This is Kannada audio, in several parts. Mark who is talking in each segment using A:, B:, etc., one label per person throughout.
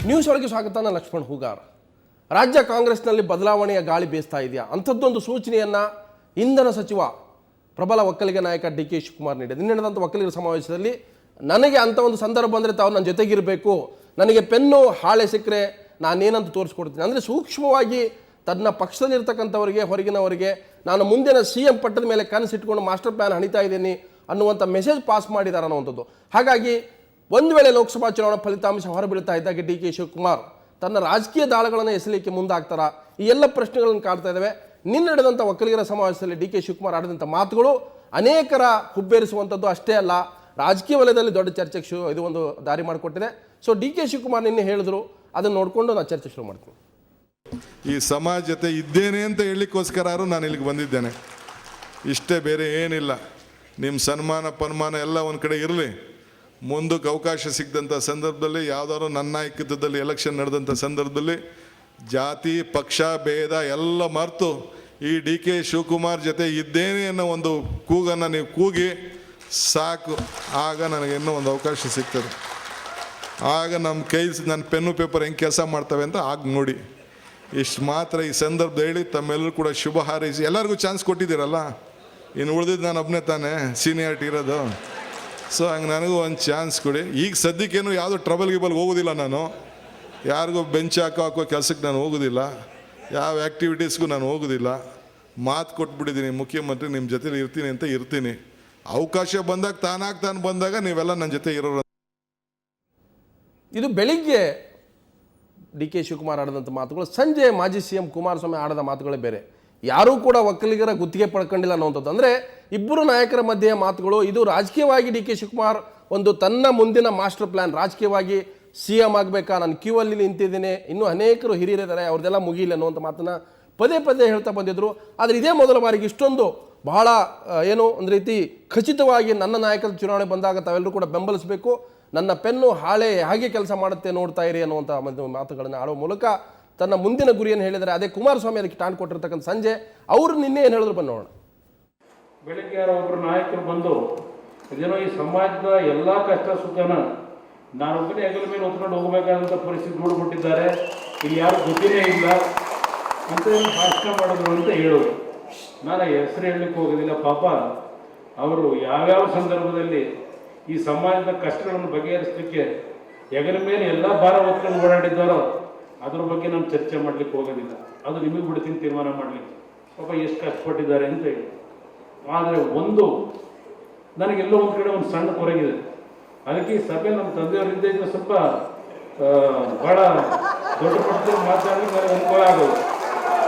A: ನ್ಯೂಸ್ ಒಳಗೆ ಸ್ವಾಗತ. ನಾನು ಲಕ್ಷ್ಮಣ್ ಹೂಗಾರ್. ರಾಜ್ಯ ಕಾಂಗ್ರೆಸ್ನಲ್ಲಿ ಬದಲಾವಣೆಯ ಗಾಳಿ ಬೀಸ್ತಾ ಇದೆಯಾ ಅಂಥದ್ದೊಂದು ಸೂಚನೆಯನ್ನು ಇಂಧನ ಸಚಿವ ಪ್ರಬಲ ಒಕ್ಕಲಿಗ ನಾಯಕ ಡಿ ಕೆ ಶಿವಕುಮಾರ್ ನೀಡಿದೆ. ನಿನ್ನೆ ನಡೆದಂಥ ಒಕ್ಕಲಿಗರ ಸಮಾವೇಶದಲ್ಲಿ ನನಗೆ ಅಂಥ ಒಂದು ಸಂದರ್ಭ ಬಂದರೆ ತಾವು ನನ್ನ ಜೊತೆಗಿರಬೇಕು, ನನಗೆ ಪೆನ್ನು ಹಾಳೆ ಸಿಕ್ಕರೆ ನಾನೇನಂತ ತೋರಿಸ್ಕೊಡ್ತೀನಿ ಅಂದರೆ ಸೂಕ್ಷ್ಮವಾಗಿ ತನ್ನ ಪಕ್ಷದಲ್ಲಿರ್ತಕ್ಕಂಥವರಿಗೆ ಹೊರಗಿನವರಿಗೆ ನಾನು ಮುಂದಿನ CM ಪಟ್ಟದ ಮೇಲೆ ಕನಸಿಟ್ಕೊಂಡು ಮಾಸ್ಟರ್ ಪ್ಲಾನ್ ಹಣಿತಾ ಇದ್ದೀನಿ ಅನ್ನುವಂಥ ಮೆಸೇಜ್ ಪಾಸ್ ಮಾಡಿದ್ದಾರೆ ಅನ್ನುವಂಥದ್ದು. ಹಾಗಾಗಿ ಒಂದು ವೇಳೆ ಲೋಕಸಭಾ ಚುನಾವಣಾ ಫಲಿತಾಂಶ ಹೊರಬೀಳ್ತಾ ಇದ್ದಾಗೆ ಡಿ ಕೆ ಶಿವಕುಮಾರ್ ತನ್ನ ರಾಜಕೀಯ ದಾಳಗಳನ್ನು ಎಸಲಿಕ್ಕೆ ಮುಂದಾಗ್ತಾರಾ, ಈ ಎಲ್ಲ ಪ್ರಶ್ನೆಗಳನ್ನು ಕಾಡ್ತಾ ಇದ್ದಾವೆ. ನಿನ್ನೆ ನಡೆದಂಥ ಒಕ್ಕಲಿಗರ ಸಮಾವೇಶದಲ್ಲಿ ಡಿ ಕೆ ಶಿವಕುಮಾರ್ ಆಡಿದಂಥ ಮಾತುಗಳು ಅನೇಕರ ಹುಬ್ಬೇರಿಸುವಂಥದ್ದು ಅಷ್ಟೇ ಅಲ್ಲ, ರಾಜಕೀಯ ವಲಯದಲ್ಲಿ ದೊಡ್ಡ ಚರ್ಚೆಗೆ ಇದು ಒಂದು ದಾರಿ ಮಾಡಿಕೊಟ್ಟಿದೆ. ಸೊ ಡಿ ಕೆ ಶಿವಕುಮಾರ್ ನಿನ್ನೆ ಹೇಳಿದ್ರು, ಅದನ್ನು ನೋಡಿಕೊಂಡು ನಾನು ಚರ್ಚೆ ಶುರು ಮಾಡ್ತೀನಿ.
B: ಈ ಸಮಾಜ ಜೊತೆ ಇದ್ದೇನೆ ಅಂತ ಹೇಳಲಿಕ್ಕೋಸ್ಕರ ನಾನು ಇಲ್ಲಿಗೆ ಬಂದಿದ್ದೇನೆ, ಇಷ್ಟೇ, ಬೇರೆ ಏನಿಲ್ಲ. ನಿಮ್ಮ ಸನ್ಮಾನ ಎಲ್ಲ ಒಂದು ಕಡೆ ಇರಲಿ. ಮುಂದಕ್ಕೆ ಅವಕಾಶ ಸಿಗದಂಥ ಸಂದರ್ಭದಲ್ಲಿ ಯಾವುದಾದ್ರು ನನ್ನ ನಾಯಕತ್ವದಲ್ಲಿ ಎಲೆಕ್ಷನ್ ನಡೆದಂಥ ಸಂದರ್ಭದಲ್ಲಿ ಜಾತಿ ಪಕ್ಷ ಭೇದ ಎಲ್ಲ ಮರೆತು ಈ ಡಿ ಕೆ ಶಿವಕುಮಾರ್ ಜೊತೆ ಇದ್ದೇನೆ ಅನ್ನೋ ಒಂದು ಕೂಗನ್ನು ನೀವು ಕೂಗಿ ಸಾಕು, ಆಗ ನನಗೆ ಇನ್ನೂ ಒಂದು ಅವಕಾಶ ಸಿಗ್ತದೆ. ಆಗ ನಮ್ಮ ಕೈ ನನ್ನ ಪೆನ್ನು ಪೇಪರ್ ಹೆಂಗೆ ಕೆಲಸ ಮಾಡ್ತವೆ ಅಂತ ಆಗ ನೋಡಿ. ಇಷ್ಟು ಮಾತ್ರ ಈ ಸಂದರ್ಭ ಹೇಳಿ ತಮ್ಮೆಲ್ಲರೂ ಕೂಡ ಶುಭ ಹಾರೈಸಿ. ಎಲ್ಲರಿಗೂ ಚಾನ್ಸ್ ಕೊಟ್ಟಿದ್ದೀರಲ್ಲ, ಇನ್ನು ಉಳಿದಿದ್ದು ನಾನು ಒಬ್ಬನೇ ತಾನೇ ಸೀನಿಯಾರಿಟಿ ಇರೋದು. ಸೊ ಹಂಗೆ ನನಗೂ ಒಂದು ಚಾನ್ಸ್ ಕೊಡಿ. ಈಗ ಸದ್ಯಕ್ಕೇನು ಯಾವುದೋ ಟ್ರಬಲ್ ಗಿಬಲ್ ಹೋಗೋದಿಲ್ಲ, ನಾನು ಯಾರಿಗೂ ಬೆಂಚ್ ಹಾಕೋ ಕೆಲಸಕ್ಕೆ ನಾನು ಹೋಗೋದಿಲ್ಲ, ಯಾವ ಆ್ಯಕ್ಟಿವಿಟೀಸ್ಗೂ ನಾನು ಹೋಗೋದಿಲ್ಲ. ಮಾತು ಕೊಟ್ಬಿಟ್ಟಿದ್ದೀನಿ ಮುಖ್ಯಮಂತ್ರಿ ನಿಮ್ಮ ಜೊತೆಲಿ ಇರ್ತೀನಿ ಅಂತ ಇರ್ತೀನಿ. ಅವಕಾಶ ಬಂದಾಗ ತಾನು ಬಂದಾಗ ನೀವೆಲ್ಲ ನನ್ನ ಜೊತೆ ಇರೋರು.
A: ಇದು ಬೆಳಿಗ್ಗೆ ಡಿ ಕೆ ಶಿವಕುಮಾರ್ ಆಡಿದಂಥ ಮಾತುಗಳು, ಸಂಜೆ ಮಾಜಿ CM ಕುಮಾರಸ್ವಾಮಿ ಆಡಿದ ಮಾತುಗಳೇ ಬೇರೆ. ಯಾರೂ ಕೂಡ ಒಕ್ಕಲಿಗರ ಗುತ್ತಿಗೆ ಪಡ್ಕೊಂಡಿಲ್ಲ ಅನ್ನುವಂಥದ್ದು. ಅಂದರೆ ಇಬ್ಬರು ನಾಯಕರ ಮಧ್ಯೆ ಮಾತುಗಳು. ಇದು ರಾಜಕೀಯವಾಗಿ ಡಿ ಕೆ ಶಿವಕುಮಾರ್ ಒಂದು ತನ್ನ ಮುಂದಿನ ಮಾಸ್ಟರ್ ಪ್ಲ್ಯಾನ್, ರಾಜಕೀಯವಾಗಿ CM ಆಗಬೇಕಾ, ನಾನು ಕ್ಯೂ ಅಲ್ಲಿ ನಿಂತಿದ್ದೀನಿ, ಇನ್ನೂ ಅನೇಕರು ಹಿರಿಯರಿದ್ದಾರೆ, ಅವ್ರದ್ದೆಲ್ಲ ಮುಗಿಯಿಲ್ಲ ಅನ್ನುವಂಥ ಮಾತನ್ನು ಪದೇ ಹೇಳ್ತಾ ಬಂದಿದ್ರು. ಆದರೆ ಇದೇ ಮೊದಲ ಬಾರಿಗೆ ಇಷ್ಟೊಂದು ಬಹಳ ಏನು ಒಂದು ರೀತಿ ಖಚಿತವಾಗಿ ನನ್ನ ನಾಯಕರ ಚುನಾವಣೆ ಬಂದಾಗ ತಾವೆಲ್ಲರೂ ಕೂಡ ಬೆಂಬಲಿಸಬೇಕು, ನನ್ನ ಪೆನ್ನು ಹಾಳೆ ಹಾಗೆ ಕೆಲಸ ಮಾಡುತ್ತೆ ನೋಡ್ತಾ ಇರಿ ಅನ್ನುವಂಥ ಮಾತುಗಳನ್ನು ಆಡುವ ಮೂಲಕ ತನ್ನ ಮುಂದಿನ ಗುರಿಯನ್ನು ಹೇಳಿದರೆ, ಅದೇ ಕುಮಾರಸ್ವಾಮಿ ಅದಕ್ಕೆ ಟಾನ್ ಕೊಟ್ಟಿರ್ತಕ್ಕಂಥ ಸಂಜೆ ಅವರು ನಿನ್ನೆ ಏನು ಹೇಳಿದ್ರು ಬಂದು ನೋಡೋಣ.
C: ಬೆಳಗ್ಗೆ ಯಾರೋ ಒಬ್ಬರು ನಾಯಕರು ಬಂದು ಇದೇನೋ ಈ ಸಮಾಜದ ಎಲ್ಲ ಕಷ್ಟ ಸುಖನ ನಾನೊಬ್ಬನೇ ಹೆಗಲ ಮೇಲೆ ಹೊತ್ಕೊಂಡು ಹೋಗಬೇಕಾದಂಥ ಪರಿಸ್ಥಿತಿ ನೋಡ್ಬಿಟ್ಟಿದ್ದಾರೆ, ಇಲ್ಲಿ ಯಾರು ಗೊತ್ತಿನೇ ಇಲ್ಲ ಅಂತ ಭಾಷಣ ಮಾಡಿದ್ರು ಅಂತ ಹೇಳೋದು. ನಾನು ಹೆಸರು ಹೇಳಲಿಕ್ಕೆ ಹೋಗೋದಿಲ್ಲ. ಪಾಪ ಅವರು ಯಾವ್ಯಾವ ಸಂದರ್ಭದಲ್ಲಿ ಈ ಸಮಾಜದ ಕಷ್ಟಗಳನ್ನು ಬಗೆಹರಿಸಲಿಕ್ಕೆ ಹೆಗಲ ಮೇಲೆ ಎಲ್ಲ ಭಾರ ಹೊತ್ಕೊಂಡು ಓಡಾಡಿದ್ದಾರೋ ಅದ್ರ ಬಗ್ಗೆ ನಾನು ಚರ್ಚೆ ಮಾಡಲಿಕ್ಕೆ ಹೋಗೋದಿಲ್ಲ. ಅದು ನಿಮಗೆ ಬಿಡ್ತೀನಿ ತೀರ್ಮಾನ ಮಾಡಲಿಕ್ಕೆ, ಪಾಪ ಎಷ್ಟು ಕಷ್ಟಪಟ್ಟಿದ್ದಾರೆ ಅಂತ ಹೇಳಿ. ಆದರೆ ಒಂದು ನನಗೆಲ್ಲೋ ಒಂದು ಕಡೆ ಒಂದು ಸಣ್ಣ ಕೊರಗಿದೆ. ಅದಕ್ಕೆ ಈ ಸಭೆ ನಮ್ಮ ತಂದೆಯವರಿಂದ ಇದ್ರೆ ಸ್ವಲ್ಪ ಭಾಳ ದೊಡ್ಡ ಪಟ್ಟದಲ್ಲಿ ಮಾತಾಡಲಿಕ್ಕೆ ನನಗೆ ಅನುಕೂಲ ಆಗೋದು.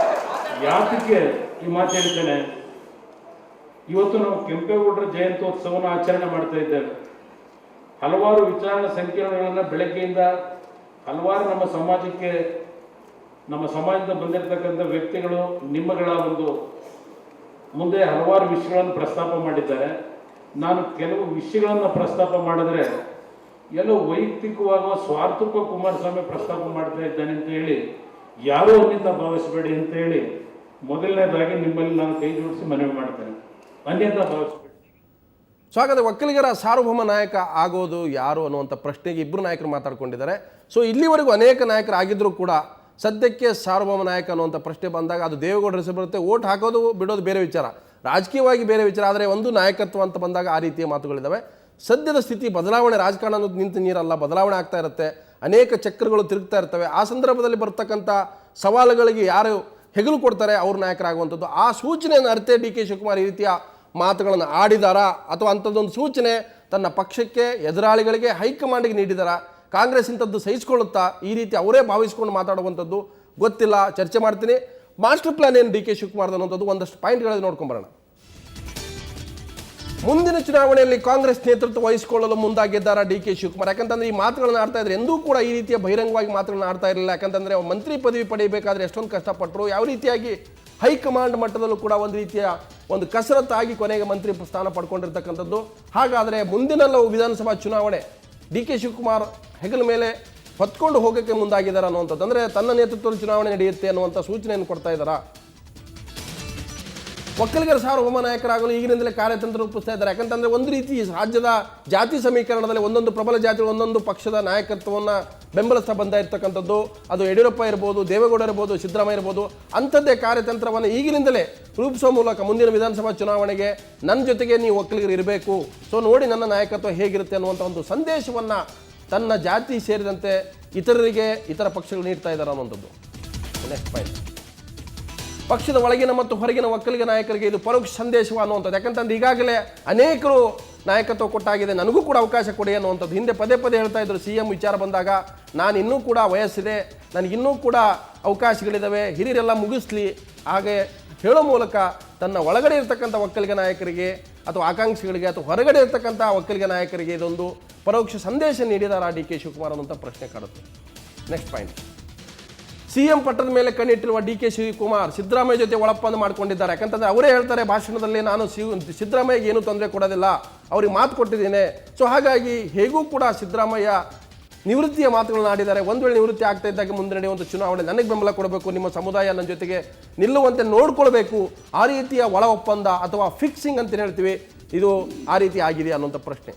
C: ಯಾತಕ್ಕೆ ಈ ಮಾತು ಹೇಳ್ತೇನೆ, ಇವತ್ತು ನಾವು ಕೆಂಪೇಗೌಡರ ಜಯಂತ್ಯೋತ್ಸವನ ಆಚರಣೆ ಮಾಡ್ತಾ ಇದ್ದೇವೆ. ಹಲವಾರು ವಿಚಾರಣಾ ಸಂಕಿರಣಗಳನ್ನು ಬೆಳಗ್ಗೆಯಿಂದ ಹಲವಾರು ನಮ್ಮ ಸಮಾಜದ ಬಂದಿರತಕ್ಕಂಥ ವ್ಯಕ್ತಿಗಳು ನಿಮ್ಮಗಳ ಒಂದು ಮುಂದೆ ಹಲವಾರು ವಿಷಯಗಳನ್ನು ಪ್ರಸ್ತಾಪ ಮಾಡಿದ್ದಾರೆ. ನಾನು ಕೆಲವು ವಿಷಯಗಳನ್ನು ಪ್ರಸ್ತಾಪ ಮಾಡಿದ್ರೆ ಎಲ್ಲೋ ವೈಯಕ್ತಿಕವಾಗುವ ಸ್ವಾರ್ಥಕ್ಕೂ ಕುಮಾರಸ್ವಾಮಿ ಪ್ರಸ್ತಾಪ ಮಾಡ್ತಾ ಇದ್ದಾನೆ ಅಂತ ಹೇಳಿ ಯಾರೋ ಅನ್ಯತ ಭಾವಿಸಬೇಡಿ ಅಂತ ಹೇಳಿ ಮೊದಲನೇದಾಗಿ ನಿಮ್ಮಲ್ಲಿ ನಾನು ಕೈ ಜೋಡಿಸಿ ಮನವಿ ಮಾಡ್ತೇನೆ, ಅನ್ಯತ ಭಾವಿಸಬೇಡಿ.
A: ಸೊ ಹಾಗಾದರೆ ಒಕ್ಕಲಿಗರ ಸಾರ್ವಭೌಮ ನಾಯಕ ಆಗೋದು ಯಾರು ಅನ್ನುವಂಥ ಪ್ರಶ್ನೆಗೆ ಇಬ್ಬರು ನಾಯಕರು ಮಾತಾಡ್ಕೊಂಡಿದ್ದಾರೆ. ಸೊ ಇಲ್ಲಿವರೆಗೂ ಅನೇಕ ನಾಯಕರು ಆಗಿದ್ದರೂ ಕೂಡ ಸದ್ಯಕ್ಕೆ ಸಾರ್ವಭೌಮ ನಾಯಕ ಅನ್ನುವಂಥ ಪ್ರಶ್ನೆ ಬಂದಾಗ ಅದು ದೇವೇಗೌಡರ ಹೆಸರು ಬರುತ್ತೆ. ಓಟ್ ಹಾಕೋದು ಬಿಡೋದು ಬೇರೆ ವಿಚಾರ, ರಾಜಕೀಯವಾಗಿ ಬೇರೆ ವಿಚಾರ. ಆದರೆ ಒಂದು ನಾಯಕತ್ವ ಅಂತ ಬಂದಾಗ ಆ ರೀತಿಯ ಮಾತುಗಳಿದ್ದಾವೆ. ಸದ್ಯದ ಸ್ಥಿತಿ ಬದಲಾವಣೆ, ರಾಜಕಾರಣ ಅನ್ನೋದು ನಿಂತ ನೀರಲ್ಲ, ಬದಲಾವಣೆ ಆಗ್ತಾ ಇರುತ್ತೆ, ಅನೇಕ ಚಕ್ರಗಳು ತಿರುಗ್ತಾ ಇರ್ತವೆ. ಆ ಸಂದರ್ಭದಲ್ಲಿ ಬರ್ತಕ್ಕಂಥ ಸವಾಲುಗಳಿಗೆ ಯಾರು ಹೆಗಲು ಕೊಡ್ತಾರೆ ಅವ್ರ ನಾಯಕರಾಗುವಂಥದ್ದು. ಆ ಸೂಚನೆಯನ್ನು ಅರಿತೇ ಡಿ ಕೆ ಶಿವಕುಮಾರ್ ಈ ರೀತಿಯ ಮಾತುಗಳನ್ನು ಆಡಿದಾರಾ ಅಥವಾ ಅಂಥದ್ದೊಂದು ಸೂಚನೆ ತನ್ನ ಪಕ್ಷಕ್ಕೆ, ಎದುರಾಳಿಗಳಿಗೆ, ಹೈಕಮಾಂಡ್ಗೆ ನೀಡಿದಾರಾ? ಕಾಂಗ್ರೆಸ್ ಇಂಥದ್ದು ಸಹಿಸಿಕೊಳ್ಳುತ್ತಾ? ಈ ರೀತಿ ಅವರೇ ಭಾವಿಸ್ಕೊಂಡು ಮಾತಾಡುವಂಥದ್ದು ಗೊತ್ತಿಲ್ಲ. ಚರ್ಚೆ ಮಾಡ್ತೀನಿ. ಮಾಸ್ಟರ್ ಪ್ಲಾನ್ ಏನು ಡಿ ಕೆ ಶಿವಕುಮಾರ್ ಅನ್ನೋಂಥದ್ದು ಒಂದಷ್ಟು ಪಾಯಿಂಟ್ಗಳಲ್ಲಿ ನೋಡ್ಕೊಂಬರೋಣ. ಮುಂದಿನ ಚುನಾವಣೆಯಲ್ಲಿ ಕಾಂಗ್ರೆಸ್ ನೇತೃತ್ವ ವಹಿಸಿಕೊಳ್ಳಲು ಮುಂದಾಗಿದ್ದಾರೆ ಡಿ ಕೆ ಶಿವಕುಮಾರ್. ಯಾಕಂತಂದ್ರೆ ಈ ಮಾತುಗಳನ್ನು ಆಡ್ತಾ ಇದ್ದಾರೆ, ಎಂದೂ ಕೂಡ ಈ ರೀತಿಯ ಬಹಿರಂಗವಾಗಿ ಮಾತುಗಳನ್ನು ಆಡ್ತಾ ಇರಲಿಲ್ಲ. ಯಾಕಂತಂದ್ರೆ ಮಂತ್ರಿ ಪದವಿ ಪಡೆಯಬೇಕಾದ್ರೆ ಎಷ್ಟೊಂದು ಕಷ್ಟಪಟ್ಟರು, ಯಾವ ರೀತಿಯಾಗಿ ಹೈಕಮಾಂಡ್ ಮಟ್ಟದಲ್ಲೂ ಕೂಡ ಒಂದು ರೀತಿಯ ಒಂದು ಕಸರತ್ತಾಗಿ ಕೊನೆಗೆ ಮಂತ್ರಿ ಸ್ಥಾನ ಪಡ್ಕೊಂಡಿರ್ತಕ್ಕಂಥದ್ದು. ಹಾಗಾದರೆ ಮುಂದಿನ ವಿಧಾನಸಭಾ ಚುನಾವಣೆ ಡಿ ಕೆ ಶಿವಕುಮಾರ್ ಹೆಗಲ ಮೇಲೆ ಹೊತ್ಕೊಂಡು ಹೋಗೋಕ್ಕೆ ಮುಂದಾಗಿದ್ದಾರೆ ಅನ್ನುವಂಥದ್ದು. ಅಂದರೆ ತನ್ನ ನೇತೃತ್ವದ ಚುನಾವಣೆ ನಡೆಯುತ್ತೆ ಅನ್ನುವಂಥ ಸೂಚನೆಯನ್ನು ಕೊಡ್ತಾ ಇದ್ದಾರಾ? ಒಕ್ಕಲಿಗರ ಸಾರ್ವಭೌಮ ನಾಯಕರಾಗಲು ಈಗಿನಿಂದಲೇ ಕಾರ್ಯತಂತ್ರ ರೂಪಿಸ್ತಾ ಇದ್ದಾರೆ. ಯಾಕಂತಂದ್ರೆ ಒಂದು ರೀತಿ ರಾಜ್ಯದ ಜಾತಿ ಸಮೀಕರಣದಲ್ಲಿ ಒಂದೊಂದು ಪ್ರಬಲ ಜಾತಿಗಳು ಒಂದೊಂದು ಪಕ್ಷದ ನಾಯಕತ್ವವನ್ನು ಬೆಂಬಲಿಸ್ತಾ ಬಂದ ಇರ್ತಕ್ಕಂಥದ್ದು. ಅದು ಯಡಿಯೂರಪ್ಪ ಇರ್ಬೋದು, ದೇವೇಗೌಡ ಇರ್ಬೋದು, ಸಿದ್ದರಾಮಯ್ಯ ಇರ್ಬೋದು, ಅಂಥದ್ದೇ ಕಾರ್ಯತಂತ್ರವನ್ನು ಈಗಿನಿಂದಲೇ ರೂಪಿಸುವ ಮೂಲಕ ಮುಂದಿನ ವಿಧಾನಸಭಾ ಚುನಾವಣೆಗೆ ನನ್ನ ಜೊತೆಗೆ ನೀವು ಒಕ್ಕಲಿಗರು ಇರಬೇಕು, ಸೊ ನೋಡಿ ನನ್ನ ನಾಯಕತ್ವ ಹೇಗಿರುತ್ತೆ ಅನ್ನುವಂಥ ಒಂದು ಸಂದೇಶವನ್ನು ತನ್ನ ಜಾತಿ ಸೇರಿದಂತೆ ಇತರರಿಗೆ ಇತರ ಪಕ್ಷಗಳು ನೀಡ್ತಾ ಇದ್ದಾರೆ ಅನ್ನುವಂಥದ್ದು. ನೆಕ್ಸ್ಟ್ ಪಾಯಿಂಟ್, ಪಕ್ಷದ ಒಳಗಿನ ಮತ್ತು ಹೊರಗಿನ ಒಕ್ಕಲಿಗ ನಾಯಕರಿಗೆ ಇದು ಪರೋಕ್ಷ ಸಂದೇಶವ ಅನ್ನುವಂಥದ್ದು. ಯಾಕಂತಂದ್ರೆ ಈಗಾಗಲೇ ಅನೇಕರು ನಾಯಕತ್ವ ಕೊಟ್ಟಾಗಿದೆ, ನನಗೂ ಕೂಡ ಅವಕಾಶ ಕೊಡಿ ಅನ್ನುವಂಥದ್ದು. ಹಿಂದೆ ಪದೇ ಪದೇ ಹೇಳ್ತಾ ಇದ್ರು CM ವಿಚಾರ ಬಂದಾಗ, ನಾನು ಇನ್ನೂ ಕೂಡ ವಯಸ್ಸಿದೆ, ನನಗಿನ್ನೂ ಕೂಡ ಅವಕಾಶಗಳಿದ್ದಾವೆ, ಹಿರಿಯರೆಲ್ಲ ಮುಗಿಸ್ಲಿ ಹಾಗೆ ಹೇಳೋ ಮೂಲಕ ತನ್ನ ಒಳಗಡೆ ಇರತಕ್ಕಂಥ ಒಕ್ಕಲಿಗ ನಾಯಕರಿಗೆ ಅಥವಾ ಆಕಾಂಕ್ಷಿಗಳಿಗೆ ಅಥವಾ ಹೊರಗಡೆ ಇರತಕ್ಕಂಥ ಒಕ್ಕಲಿಗ ನಾಯಕರಿಗೆ ಇದೊಂದು ಪರೋಕ್ಷ ಸಂದೇಶ ನೀಡಿದಾರ DK ಶಿವಕುಮಾರ್ ಅನ್ನುವಂಥ ಪ್ರಶ್ನೆ ಕಾಡುತ್ತೆ. ನೆಕ್ಸ್ಟ್ ಪಾಯಿಂಟ್, CM ಪಟ್ಟದ ಮೇಲೆ ಕಣ್ಣಿಟ್ಟಿರುವ DK ಶಿವಕುಮಾರ್ ಸಿದ್ದರಾಮಯ್ಯ ಜೊತೆ ಒಳಪ್ಪಂದ ಮಾಡ್ಕೊಂಡಿದ್ದಾರೆ. ಯಾಕಂತಂದ್ರೆ ಅವರೇ ಹೇಳ್ತಾರೆ ಭಾಷಣದಲ್ಲಿ, ನಾನು ಸಿದ್ದರಾಮಯ್ಯಗೆ ಏನೂ ತೊಂದರೆ ಕೊಡೋದಿಲ್ಲ, ಅವ್ರಿಗೆ ಮಾತು ಕೊಟ್ಟಿದ್ದೇನೆ. ಸೊ ಹಾಗಾಗಿ ಹೇಗೂ ಕೂಡ ಸಿದ್ದರಾಮಯ್ಯ ನಿವೃತ್ತಿಯ ಮಾತುಗಳನ್ನು ಆಡಿದ್ದಾರೆ. ಒಂದು ವೇಳೆ ನಿವೃತ್ತಿ ಆಗ್ತಾ ಇದ್ದಾಗ ಮುಂದೆ ನಡೆಯುವಂಥ ಚುನಾವಣೆ ನನಗೆ ಬೆಂಬಲ ಕೊಡಬೇಕು, ನಿಮ್ಮ ಸಮುದಾಯ ನನ್ನ ಜೊತೆಗೆ ನಿಲ್ಲುವಂತೆ ನೋಡ್ಕೊಳ್ಬೇಕು, ಆ ರೀತಿಯ ಒಳ ಒಪ್ಪಂದ ಅಥವಾ ಫಿಕ್ಸಿಂಗ್ ಅಂತ ಹೇಳ್ತೀವಿ, ಇದು ಆ ರೀತಿ ಆಗಿದೆ ಅನ್ನುವಂಥ ಪ್ರಶ್ನೆ.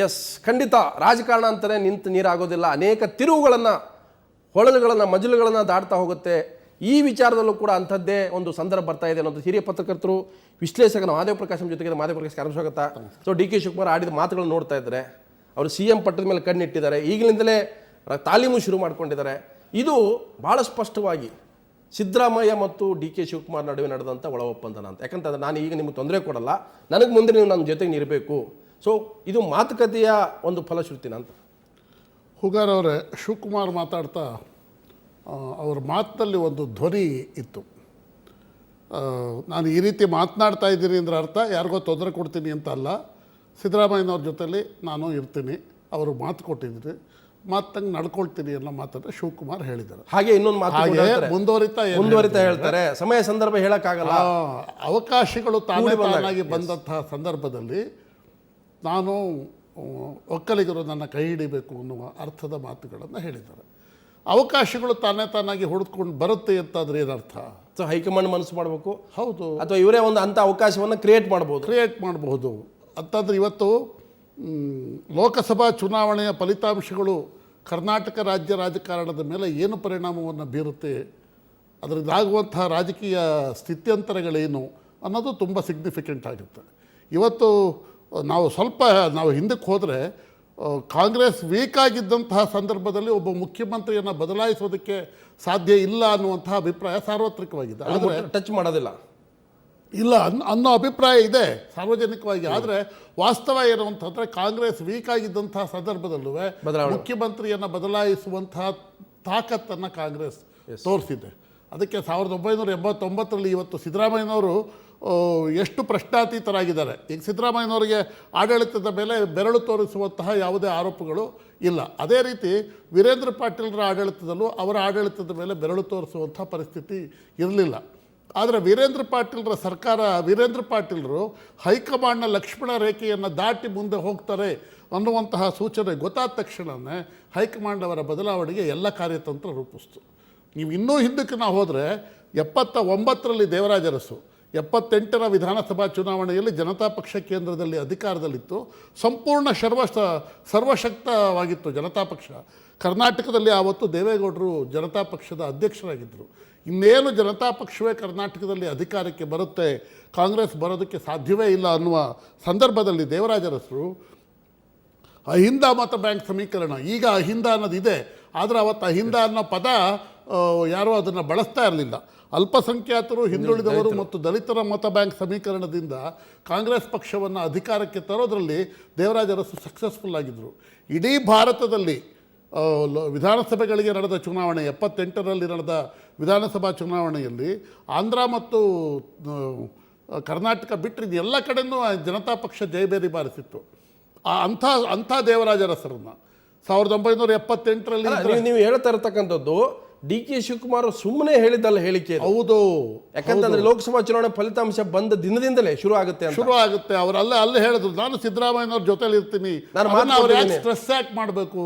A: ಎಸ್, ಖಂಡಿತ ರಾಜಕಾರಣ ಅಂತಲೇ ನಿಂತು ನೀರಾಗೋದಿಲ್ಲ, ಅನೇಕ ತಿರುವುಗಳನ್ನು, ಹೊಳಲುಗಳನ್ನು, ಮಜಲುಗಳನ್ನು ದಾಟ್ತಾ ಹೋಗುತ್ತೆ. ಈ ವಿಚಾರದಲ್ಲೂ ಕೂಡ ಅಂಥದ್ದೇ ಒಂದು ಸಂದರ್ಭ ಬರ್ತಾ ಇದೆ ಅನ್ನೋದು ಹಿರಿಯ ಪತ್ರಕರ್ತರು, ವಿಶ್ಲೇಷಕನ ಮಹಾದೇವ ಪ್ರಕಾಶ್ ಜೊತೆಗೆ. ಮಹಾದೇವ ಪ್ರಕಾಶ್ ಸ್ವಾಗತ. ಸೊ DK ಶಿವಕುಮಾರ್ ಆಡಿದ ಮಾತುಗಳನ್ನು ನೋಡ್ತಾ ಇದ್ದಾರೆ, ಅವರು CM ಪಟ್ಟದ ಮೇಲೆ ಕಣ್ಣಿಟ್ಟಿದ್ದಾರೆ, ಈಗಲಿಂದಲೇ ತಾಲೀಮು ಶುರು ಮಾಡ್ಕೊಂಡಿದ್ದಾರೆ. ಇದು ಭಾಳ ಸ್ಪಷ್ಟವಾಗಿ ಸಿದ್ದರಾಮಯ್ಯ ಮತ್ತು DK ಶಿವಕುಮಾರ್ ನಡುವೆ ನಡೆದಂಥ ಒಳ ಒಪ್ಪಂದನ ಅಂತ. ಯಾಕಂತಂದ್ರೆ ನಾನು ಈಗ ನಿಮಗೆ ತೊಂದರೆ ಕೊಡಲ್ಲ, ನನಗೆ ಮುಂದೆ ನೀವು ನನ್ನ ಜೊತೆಗೆ ಇರಬೇಕು. ಸೊ ಇದು ಮಾತುಕತೆಯ ಒಂದು ಫಲಶ್ರುತಿನ ಅಂತ.
D: ಹುಗಾರ್ ಅವರೇ, ಶಿವಕುಮಾರ್ ಮಾತಾಡ್ತಾ ಅವ್ರ ಮಾತಿನಲ್ಲಿ ಒಂದು ಧ್ವನಿ ಇತ್ತು. ನಾನು ಈ ರೀತಿ ಮಾತನಾಡ್ತಾ ಇದ್ದೀನಿ ಅಂದರೆ ಅರ್ಥ ಯಾರಿಗೋ ತೊಂದರೆ ಕೊಡ್ತೀನಿ ಅಂತ ಅಲ್ಲ, ಸಿದ್ದರಾಮಯ್ಯನವ್ರ ಜೊತೆಲಿ ನಾನು ಇರ್ತೀನಿ, ಅವರು ಮಾತು ಕೊಟ್ಟಿದ್ದೀನಿ, ಮಾತಂಗೆ ನಡ್ಕೊಳ್ತೀನಿ ಅನ್ನೋ ಮಾತನ್ನು ಶಿವಕುಮಾರ್ ಹೇಳಿದ್ದಾರೆ.
A: ಹಾಗೆ ಇನ್ನೊಂದು ಮಾತು ಮುಂದುವರಿತಾ ಹೇಳ್ತಾರೆ, ಸಮಯ ಸಂದರ್ಭ ಹೇಳಕ್ಕಾಗಲ್ಲ,
D: ಅವಕಾಶಗಳು ತಾನಾಗಿ ಬಂದಂತಹ ಸಂದರ್ಭದಲ್ಲಿ ನಾನು ಒಕ್ಕಲಿಗರು ನನ್ನ ಕೈ ಹಿಡಿಬೇಕು ಅನ್ನುವ ಅರ್ಥದ ಮಾತುಗಳನ್ನು ಹೇಳಿದ್ದಾರೆ. ಅವಕಾಶಗಳು ತಾನಾಗಿ ಹುಡುಕೊಂಡು ಬರುತ್ತೆ ಅಂತಾದ್ರೆ ಏನರ್ಥ?
A: ಸೊ ಹೈಕಮಾಂಡ್ ಮನಸ್ಸು ಮಾಡಬೇಕು,
D: ಹೌದು,
A: ಅಥವಾ ಇವರೇ ಒಂದು ಅಂಥ ಅವಕಾಶವನ್ನು ಕ್ರಿಯೇಟ್ ಮಾಡಬಹುದು
D: ಅಂತಂದ್ರೆ ಇವತ್ತು ಲೋಕಸಭಾ ಚುನಾವಣೆಯ ಫಲಿತಾಂಶಗಳು ಕರ್ನಾಟಕ ರಾಜ್ಯ ರಾಜಕಾರಣದ ಮೇಲೆ ಏನು ಪರಿಣಾಮವನ್ನು ಬೀರುತ್ತೆ, ಅದರಿಂದಾಗುವಂತಹ ರಾಜಕೀಯ ಸ್ಥಿತ್ಯಂತರಗಳೇನು ಅನ್ನೋದು ತುಂಬ ಸಿಗ್ನಿಫಿಕೆಂಟ್ ಆಗುತ್ತೆ. ಇವತ್ತು ನಾವು ಹಿಂದಕ್ಕೆ ಹೋದರೆ ಕಾಂಗ್ರೆಸ್ ವೀಕ್ ಆಗಿದ್ದಂತಹ ಸಂದರ್ಭದಲ್ಲಿ ಒಬ್ಬ ಮುಖ್ಯಮಂತ್ರಿಯನ್ನು ಬದಲಾಯಿಸೋದಕ್ಕೆ ಸಾಧ್ಯ ಇಲ್ಲ ಅನ್ನುವಂತಹ ಅಭಿಪ್ರಾಯ ಸಾರ್ವತ್ರಿಕವಾಗಿದೆ. ಆದರೆ
A: ಟಚ್ ಮಾಡೋದಿಲ್ಲ
D: ಇಲ್ಲ ಅನ್ನೋ ಅಭಿಪ್ರಾಯ ಇದೆ ಸಾರ್ವಜನಿಕವಾಗಿ. ಆದರೆ ವಾಸ್ತವ ಏನು ಅಂತಂದರೆ ಕಾಂಗ್ರೆಸ್ ವೀಕ್ ಆಗಿದ್ದಂತಹ ಸಂದರ್ಭದಲ್ಲೂ ಮುಖ್ಯಮಂತ್ರಿಯನ್ನು ಬದಲಾಯಿಸುವಂತಹ ತಾಕತ್ತನ್ನು ಕಾಂಗ್ರೆಸ್ ತೋರಿಸಿದೆ. ಅದಕ್ಕೆ 1989ರಲ್ಲಿ ಇವತ್ತು ಸಿದ್ದರಾಮಯ್ಯನವರು ಎಷ್ಟು ಪ್ರಶ್ನಾತೀತರಾಗಿದ್ದಾರೆ. ಈಗ ಸಿದ್ದರಾಮಯ್ಯನವರಿಗೆ ಆಡಳಿತದ ಮೇಲೆ ಬೆರಳು ತೋರಿಸುವಂತಹ ಯಾವುದೇ ಆರೋಪಗಳು ಇಲ್ಲ. ಅದೇ ರೀತಿ ವೀರೇಂದ್ರ ಪಾಟೀಲರ ಆಡಳಿತದಲ್ಲೂ ಅವರ ಆಡಳಿತದ ಮೇಲೆ ಬೆರಳು ತೋರಿಸುವಂಥ ಪರಿಸ್ಥಿತಿ ಇರಲಿಲ್ಲ. ಆದರೆ ವೀರೇಂದ್ರ ಪಾಟೀಲರು ಹೈಕಮಾಂಡ್ನ ಲಕ್ಷ್ಮಣ ರೇಖೆಯನ್ನು ದಾಟಿ ಮುಂದೆ ಹೋಗ್ತಾರೆ ಅನ್ನುವಂತಹ ಸೂಚನೆ ಗೊತ್ತಾದ ತಕ್ಷಣವೇ ಹೈಕಮಾಂಡ್ ಅವರ ಬದಲಾವಣೆಗೆ ಎಲ್ಲ ಕಾರ್ಯತಂತ್ರ ರೂಪಿಸ್ತು. ನೀವು ಇನ್ನೂ ಹಿಂದಕ್ಕೆ ನಾವು ಹೋದರೆ 79ರಲ್ಲಿ ದೇವರಾಜ ಅರಸು, 78ರ ವಿಧಾನಸಭಾ ಚುನಾವಣೆಯಲ್ಲಿ ಜನತಾ ಪಕ್ಷ ಕೇಂದ್ರದಲ್ಲಿ ಅಧಿಕಾರದಲ್ಲಿತ್ತು, ಸಂಪೂರ್ಣ ಸರ್ವಶಕ್ತವಾಗಿತ್ತು ಜನತಾ ಪಕ್ಷ. ಕರ್ನಾಟಕದಲ್ಲಿ ಆವತ್ತು ದೇವೇಗೌಡರು ಜನತಾ ಪಕ್ಷದ ಅಧ್ಯಕ್ಷರಾಗಿದ್ದರು. ಇನ್ನೇನು ಜನತಾ ಪಕ್ಷವೇ ಕರ್ನಾಟಕದಲ್ಲಿ ಅಧಿಕಾರಕ್ಕೆ ಬರುತ್ತೆ, ಕಾಂಗ್ರೆಸ್ ಬರೋದಕ್ಕೆ ಸಾಧ್ಯವೇ ಇಲ್ಲ ಅನ್ನುವ ಸಂದರ್ಭದಲ್ಲಿ ದೇವರಾಜ ಅರಸರು ಅಹಿಂದ ಮತ ಬ್ಯಾಂಕ್ ಸಮೀಕರಣ, ಈಗ ಅಹಿಂದ ಅನ್ನೋದಿದೆ, ಆದರೆ ಅವತ್ತು ಅಹಿಂದ ಅನ್ನೋ ಪದ ಯಾರೂ ಅದನ್ನು ಬಳಸ್ತಾ ಇರಲಿಲ್ಲ. ಅಲ್ಪಸಂಖ್ಯಾತರು, ಹಿಂದುಳಿದವರು ಮತ್ತು ದಲಿತರ ಮತ ಬ್ಯಾಂಕ್ ಸಮೀಕರಣದಿಂದ ಕಾಂಗ್ರೆಸ್ ಪಕ್ಷವನ್ನು ಅಧಿಕಾರಕ್ಕೆ ತರೋದರಲ್ಲಿ ದೇವರಾಜ ಅರಸು ಸಕ್ಸಸ್ಫುಲ್ ಆಗಿದ್ದರು. ಇಡೀ ಭಾರತದಲ್ಲಿ ವಿಧಾನಸಭೆಗಳಿಗೆ ನಡೆದ ಚುನಾವಣೆ, 78ರಲ್ಲಿ ನಡೆದ ವಿಧಾನಸಭಾ ಚುನಾವಣೆಯಲ್ಲಿ ಆಂಧ್ರ ಮತ್ತು ಕರ್ನಾಟಕ ಬಿಟ್ಟರೆ ಎಲ್ಲ ಕಡೆಯೂ ಜನತಾ ಪಕ್ಷ ಜಯಬೇರಿ ಬಾರಿಸಿತ್ತು. ಅಂಥ ದೇವರಾಜ ಅರಸರನ್ನು 1978ರಲ್ಲಿ
A: ನೀವು ಹೇಳ್ತಾ ಇರತಕ್ಕಂಥದ್ದು DK ಶಿವಕುಮಾರ್ ಸುಮ್ಮನೆ ಹೇಳಿದ್ದಲ್ಲ ಹೇಳಿಕೆ.
D: ಹೌದು,
A: ಯಾಕಂತಂದ್ರೆ ಲೋಕಸಭಾ ಚುನಾವಣೆ ಫಲಿತಾಂಶ ಬಂದ ದಿನದಿಂದಲೇ ಶುರು ಆಗುತ್ತೆ.
D: ಅವರಲ್ಲೇ ಹೇಳಿದ್ರು, ನಾನು ಸಿದ್ದರಾಮಯ್ಯನವ್ರ ಜೊತೆಲಿ ಇರ್ತೀನಿ, ನಾನು ಸ್ಟ್ರೆಸ್ ಯಾಕೆ ಮಾಡಬೇಕು,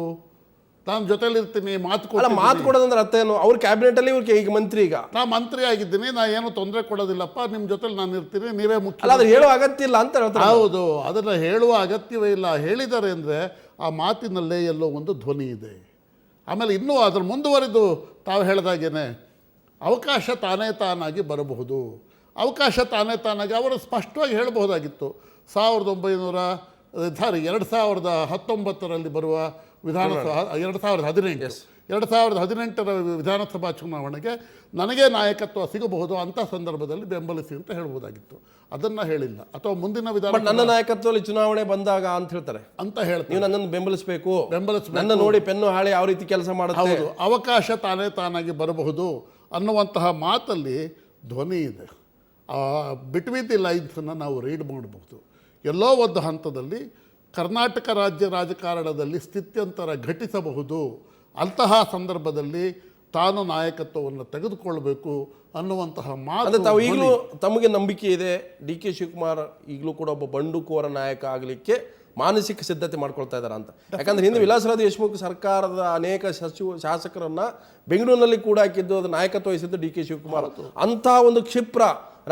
D: ನಾನು ಜೊತೆಲಿರ್ತೀನಿ, ಮಾತು
A: ಅಲ್ಲ, ಮಾತು
D: ಕೊಡ್ತೀನಿ,
A: ಕೊಡೋದಂದ್ರೆ ಅರ್ಥ ಏನು? ಅವ್ರ ಕ್ಯಾಬಿನೆಟಲ್ಲಿ ಇವ್ರಿಗೆ ಈಗ ಮಂತ್ರಿ, ಈಗ
D: ನಾ ಮಂತ್ರಿ ಆಗಿದ್ದೀನಿ, ನಾ ಏನು ತೊಂದರೆ ಕೊಡೋದಿಲ್ಲಪ್ಪ, ನಿಮ್ಮ ಜೊತೆಲಿ ನಾನು ಇರ್ತೀನಿ, ನೀವೇ ಮುಖ್ಯ.
A: ಅಲ್ಲ, ಅದ್ರ ಹೇಳೋ ಅಗತ್ಯ ಇಲ್ಲ ಅಂತ ಹೇಳ್ತಾರೆ.
D: ಹೌದು, ಅದನ್ನು ಹೇಳುವ ಅಗತ್ಯವೇ ಇಲ್ಲ. ಹೇಳಿದ್ದಾರೆ ಅಂದರೆ ಆ ಮಾತಿನಲ್ಲೇ ಎಲ್ಲೋ ಒಂದು ಧ್ವನಿ ಇದೆ. ಆಮೇಲೆ ಇನ್ನೂ ಅದ್ರ ಮುಂದುವರಿದು ತಾವು ಹೇಳಿದಾಗೇನೆ ಅವಕಾಶ ತಾನೇ ತಾನಾಗಿ ಬರಬಹುದು. ಅವಕಾಶ ತಾನೇ ತಾನಾಗಿ ಅವರು ಸ್ಪಷ್ಟವಾಗಿ ಹೇಳಬಹುದಾಗಿತ್ತು. 2019ರಲ್ಲಿ ಬರುವ ವಿಧಾನಸಭಾ 2018ರ ವಿಧಾನಸಭಾ ಚುನಾವಣೆಗೆ ನನಗೆ ನಾಯಕತ್ವ ಸಿಗಬಹುದು, ಅಂಥ ಸಂದರ್ಭದಲ್ಲಿ ಬೆಂಬಲಿಸಿ ಅಂತ ಹೇಳ್ಬೋದಾಗಿತ್ತು. ಅದನ್ನು ಹೇಳಿಲ್ಲ. ಅಥವಾ ಮುಂದಿನ
A: ನನ್ನ ನಾಯಕತ್ವದಲ್ಲಿ ಚುನಾವಣೆ ಬಂದಾಗ ಅಂತ ಹೇಳ್ತಾರೆ
D: ಅಂತ ಹೇಳ್ತಾರೆ,
A: ನೀವು ನನ್ನನ್ನು ಬೆಂಬಲಿಸಬೇಕು, ನನ್ನ ನೋಡಿ ಪೆನ್ನು ಹಾಳಿ ಯಾವ ರೀತಿ ಕೆಲಸ ಮಾಡುತ್ತೆ.
D: ಹೌದು, ಅವಕಾಶ ತಾನೇ ತಾನಾಗಿ ಬರಬಹುದು ಅನ್ನುವಂತಹ ಮಾತಲ್ಲಿ ಧ್ವನಿ ಇದೆ. ಬಿಟ್ವೀನ್ ದಿ ಲೈನ್ಸನ್ನು ನಾವು ರೀಡ್ ಮಾಡಬಹುದು. ಎಲ್ಲೋ ಒಂದು ಹಂತದಲ್ಲಿ ಕರ್ನಾಟಕ ರಾಜ್ಯ ರಾಜಕಾರಣದಲ್ಲಿ ಸ್ಥಿತ್ಯಂತರ ಘಟಿಸಬಹುದು. ಅಂತಹ ಸಂದರ್ಭದಲ್ಲಿ ತಾನು ನಾಯಕತ್ವವನ್ನು ತೆಗೆದುಕೊಳ್ಬೇಕು ಅನ್ನುವಂತಹ ಮಾತು.
A: ತಾವು ಈಗಲೂ ತಮಗೆ ನಂಬಿಕೆ ಇದೆ ಡಿ ಕೆ ಶಿವಕುಮಾರ್ ಈಗಲೂ ಕೂಡ ಒಬ್ಬ ಬಂಡುಕೋರ ನಾಯಕ ಆಗಲಿಕ್ಕೆ ಮಾನಸಿಕ ಸಿದ್ಧತೆ ಮಾಡ್ಕೊಳ್ತಾ ಇದ್ದಾರೆ ಅಂತ. ಯಾಕಂದ್ರೆ ಹಿಂದೆ ವಿಲಾಸರಾವ್ ದೇಶಮುಖ್ ಸರ್ಕಾರದ ಅನೇಕ ಶಾಸಕರನ್ನ ಬೆಂಗಳೂರಿನಲ್ಲಿ ಕೂಡ ಹಾಕಿದ್ದು, ಅದು ನಾಯಕತ್ವ ವಹಿಸಿದ್ದು ಡಿ ಕೆ ಶಿವಕುಮಾರ್. ಅಂಥ ಒಂದು ಕ್ಷಿಪ್ರ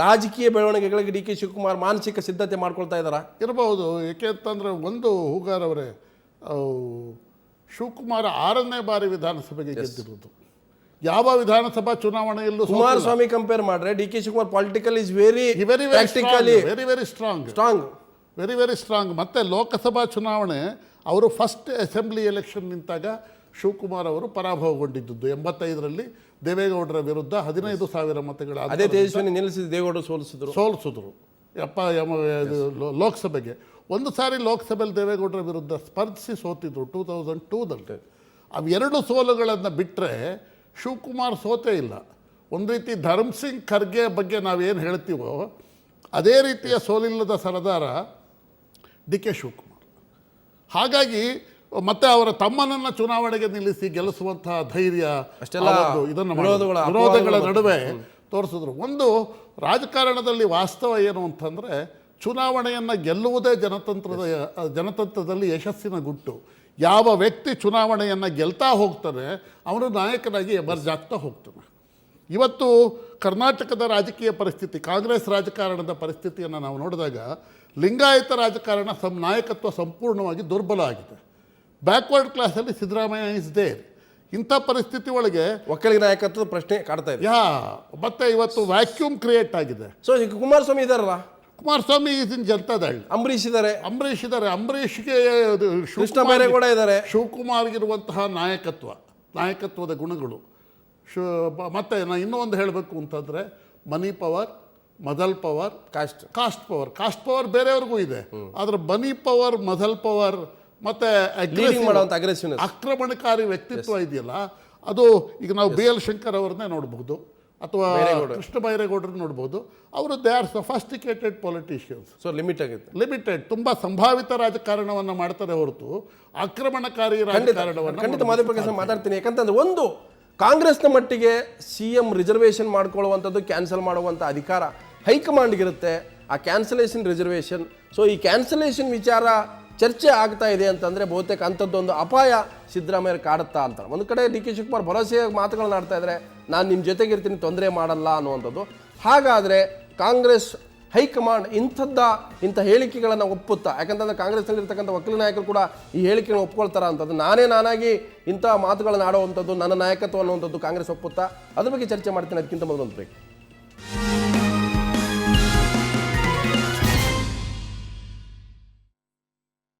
A: ರಾಜಕೀಯ ಬೆಳವಣಿಗೆಗಳಿಗೆ ಡಿ ಕೆ ಶಿವಕುಮಾರ್ ಮಾನಸಿಕ ಸಿದ್ಧತೆ ಮಾಡ್ಕೊಳ್ತಾ ಇದ್ದಾರಾ?
D: ಇರಬಹುದು. ಏಕೆಂತಂದರೆ ಒಂದು ಹೂಗಾರವರೇ, ಶಿವಕುಮಾರ್ 6ನೇ ಬಾರಿ ವಿಧಾನಸಭೆಗೆ ಗೆದ್ದಿರೋದು. ಯಾವ ವಿಧಾನಸಭಾ ಚುನಾವಣೆಯಲ್ಲೂ
A: ಕುಮಾರಸ್ವಾಮಿ ಕಂಪೇರ್ ಮಾಡ್ರೆ D K Shivakumar political is very practically
D: very strong. ಮತ್ತೆ ಲೋಕಸಭಾ ಚುನಾವಣೆ ಅವರು ಫಸ್ಟ್ ಅಸೆಂಬ್ಲಿ ಎಲೆಕ್ಷನ್ ನಿಂತಾಗ ಶಿವಕುಮಾರ್ ಅವರು ಪರಾಭವಗೊಂಡಿದ್ದು 85ರಲ್ಲಿ ದೇವೇಗೌಡರ ವಿರುದ್ಧ 15,000 ಮತಗಳ
A: ಅದೇ ತೇಜಸ್ವಿನಿ ನಿಲ್ಲಿಸಿದ ದೇವೇಗೌಡರು ಸೋಲಿಸಿದ್ರು
D: ಲೋಕಸಭೆಗೆ. ಒಂದು ಸಾರಿ ಲೋಕಸಭೆಯಲ್ಲಿ ದೇವೇಗೌಡರ ವಿರುದ್ಧ ಸ್ಪರ್ಧಿಸಿ ಸೋತಿದ್ರು 2002ದಲ್ಲಿ. ಅವೆರಡು ಸೋಲುಗಳನ್ನು ಬಿಟ್ಟರೆ ಶಿವಕುಮಾರ್ ಸೋತೇ ಇಲ್ಲ. ಒಂದು ರೀತಿ ಧರ್ಮಸಿಂಗ್ ಖರ್ಗೆ ಬಗ್ಗೆ ನಾವೇನು ಹೇಳ್ತೀವೋ ಅದೇ ರೀತಿಯ ಸೋಲಿಲ್ಲದ ಸರದಾರ ಡಿ ಕೆ ಶಿವಕುಮಾರ್. ಹಾಗಾಗಿ ಮತ್ತೆ ಅವರ ತಮ್ಮನನ್ನು ಚುನಾವಣೆಗೆ ನಿಲ್ಲಿಸಿ ಗೆಲ್ಲಿಸುವಂತಹ ಧೈರ್ಯ, ಇದನ್ನು ವಿರೋಧಗಳ ನಡುವೆ ತೋರಿಸಿದ್ರು. ಒಂದು ರಾಜಕಾರಣದಲ್ಲಿ ವಾಸ್ತವ ಏನು ಅಂತಂದರೆ, ಚುನಾವಣೆಯನ್ನು ಗೆಲ್ಲುವುದೇ ಜನತಂತ್ರದಲ್ಲಿ ಯಶಸ್ಸಿನ ಗುಟ್ಟು. ಯಾವ ವ್ಯಕ್ತಿ ಚುನಾವಣೆಯನ್ನು ಗೆಲ್ತಾ ಹೋಗ್ತಾನೆ ಅವನು ನಾಯಕನಾಗಿ ಎಮರ್ಜ್ ಆಗ್ತಾ ಹೋಗ್ತಾನೆ. ಇವತ್ತು ಕರ್ನಾಟಕದ ರಾಜಕೀಯ ಪರಿಸ್ಥಿತಿ, ಕಾಂಗ್ರೆಸ್ ರಾಜಕಾರಣದ ಪರಿಸ್ಥಿತಿಯನ್ನು ನಾವು ನೋಡಿದಾಗ ಲಿಂಗಾಯತ ರಾಜಕಾರಣ ನಾಯಕತ್ವ ಸಂಪೂರ್ಣವಾಗಿ ದುರ್ಬಲ ಆಗಿದೆ. ಬ್ಯಾಕ್ವರ್ಡ್ ಕ್ಲಾಸಲ್ಲಿ ಸಿದ್ದರಾಮಯ್ಯ ಇಸ್ ದೇರ್. ಇಂಥ ಪರಿಸ್ಥಿತಿ ಒಳಗೆ
A: ಒಕ್ಕಲಿಗ ನಾಯಕತ್ವದ ಪ್ರಶ್ನೆ ಕಾಡ್ತಾ ಇದೆ.
D: ಮತ್ತೆ ಇವತ್ತು ವ್ಯಾಕ್ಯೂಮ್ ಕ್ರಿಯೇಟ್ ಆಗಿದೆ.
A: ಸೊ ಈಗ ಕುಮಾರಸ್ವಾಮಿ ಇದಾರಲ್ಲ,
D: ಕುಮಾರಸ್ವಾಮಿ ಈಸ್ ಇನ್ ಜನತಾದಳ್.
A: ಅಂಬರೀಷ್ ಇದ್ದಾರೆ.
D: ಅಂಬರೀಷ್ಗೆ
A: ಕೃಷ್ಣ ಬೈರೇಗೌಡ ಇದ್ದಾರೆ.
D: ಶಿವಕುಮಾರ್ಗಿರುವಂತಹ ನಾಯಕತ್ವದ ಗುಣಗಳು. ಮತ್ತೆ ನಾನು ಇನ್ನೂ ಒಂದು ಹೇಳಬೇಕು ಅಂತಂದರೆ, ಮನಿ ಪವರ್, ಮದಲ್ ಪವರ್, ಕಾಸ್ಟ್ ಪವರ್ ಬೇರೆಯವ್ರಿಗೂ ಇದೆ. ಆದರೆ ಮನಿ ಪವರ್, ಮದಲ್ ಪವರ್ ಮತ್ತೆ ಆಕ್ರಮಣಕಾರಿ ವ್ಯಕ್ತಿತ್ವ ಇದೆಯಲ್ಲ, ಅದು ಈಗ ನಾವು BL ಶಂಕರ್ ಅವ್ರನ್ನೇ ನೋಡಬಹುದು, ಅಥವಾ ಕೃಷ್ಣ ಬೈರೇಗೌಡರನ್ನ ನೋಡ್ಬೋದು. ಅವರು they are sophisticated politicians.
A: So
D: limited ತುಂಬ ಸಂಭಾವಿತ ರಾಜಕಾರಣವನ್ನು ಮಾಡ್ತಾರೆ ಹೊರತು ಆಕ್ರಮಣಕಾರಿ ರಾಜಕಾರಣವನ್ನು.
A: ಖಂಡಿತ ಮಾತಾಡ್ತೀನಿ. ಯಾಕಂತಂದ್ರೆ ಒಂದು ಕಾಂಗ್ರೆಸ್ನ ಮಟ್ಟಿಗೆ CM ರಿಸರ್ವೇಷನ್ ಮಾಡ್ಕೊಳ್ಳುವಂಥದ್ದು, ಕ್ಯಾನ್ಸಲ್ ಮಾಡುವಂಥ ಅಧಿಕಾರ ಹೈಕಮಾಂಡ್ಗಿರುತ್ತೆ. ಆ ಕ್ಯಾನ್ಸಲೇಷನ್ ರಿಸರ್ವೇಷನ್, ಸೊ ಈ ಕ್ಯಾನ್ಸಲೇಷನ್ ವಿಚಾರ ಚರ್ಚೆ ಆಗ್ತಾ ಇದೆ ಅಂತಂದರೆ ಬಹುತೇಕ ಅಂಥದ್ದೊಂದು ಅಪಾಯ ಸಿದ್ದರಾಮಯ್ಯ ಕಾಡುತ್ತಾ ಅಂತ. ಒಂದು ಕಡೆ ಡಿ ಕೆ ಶಿವಕುಮಾರ್ ಭರವಸೆಯ ಮಾತುಗಳನ್ನ ಆಡ್ತಾ ಇದ್ದಾರೆ, ನಾನು ನಿಮ್ಮ ಜೊತೆಗಿರ್ತೀನಿ, ತೊಂದರೆ ಮಾಡಲ್ಲ ಅನ್ನುವಂಥದ್ದು. ಹಾಗಾದರೆ ಕಾಂಗ್ರೆಸ್ ಹೈಕಮಾಂಡ್ ಇಂಥ ಹೇಳಿಕೆಗಳನ್ನು ಒಪ್ಪುತ್ತಾ? ಯಾಕಂತಂದರೆ ಕಾಂಗ್ರೆಸ್ನಲ್ಲಿರ್ತಕ್ಕಂಥ ವಕೀಲ ನಾಯಕರು ಕೂಡ ಈ ಹೇಳಿಕೆಯನ್ನು ಒಪ್ಕೊಳ್ತಾರ ಅಂತದ್ದು, ನಾನಾಗಿ ಇಂಥ ಮಾತುಗಳನ್ನು ಆಡುವಂಥದ್ದು, ನನ್ನ ನಾಯಕತ್ವ ಅನ್ನುವಂಥದ್ದು ಕಾಂಗ್ರೆಸ್ ಒಪ್ಪುತ್ತಾ? ಅದ್ರ ಬಗ್ಗೆ ಚರ್ಚೆ ಮಾಡ್ತೀನಿ. ಅದಕ್ಕಿಂತ ಮೊದಲು ಒಂದು ಬ್ರೇಕ್.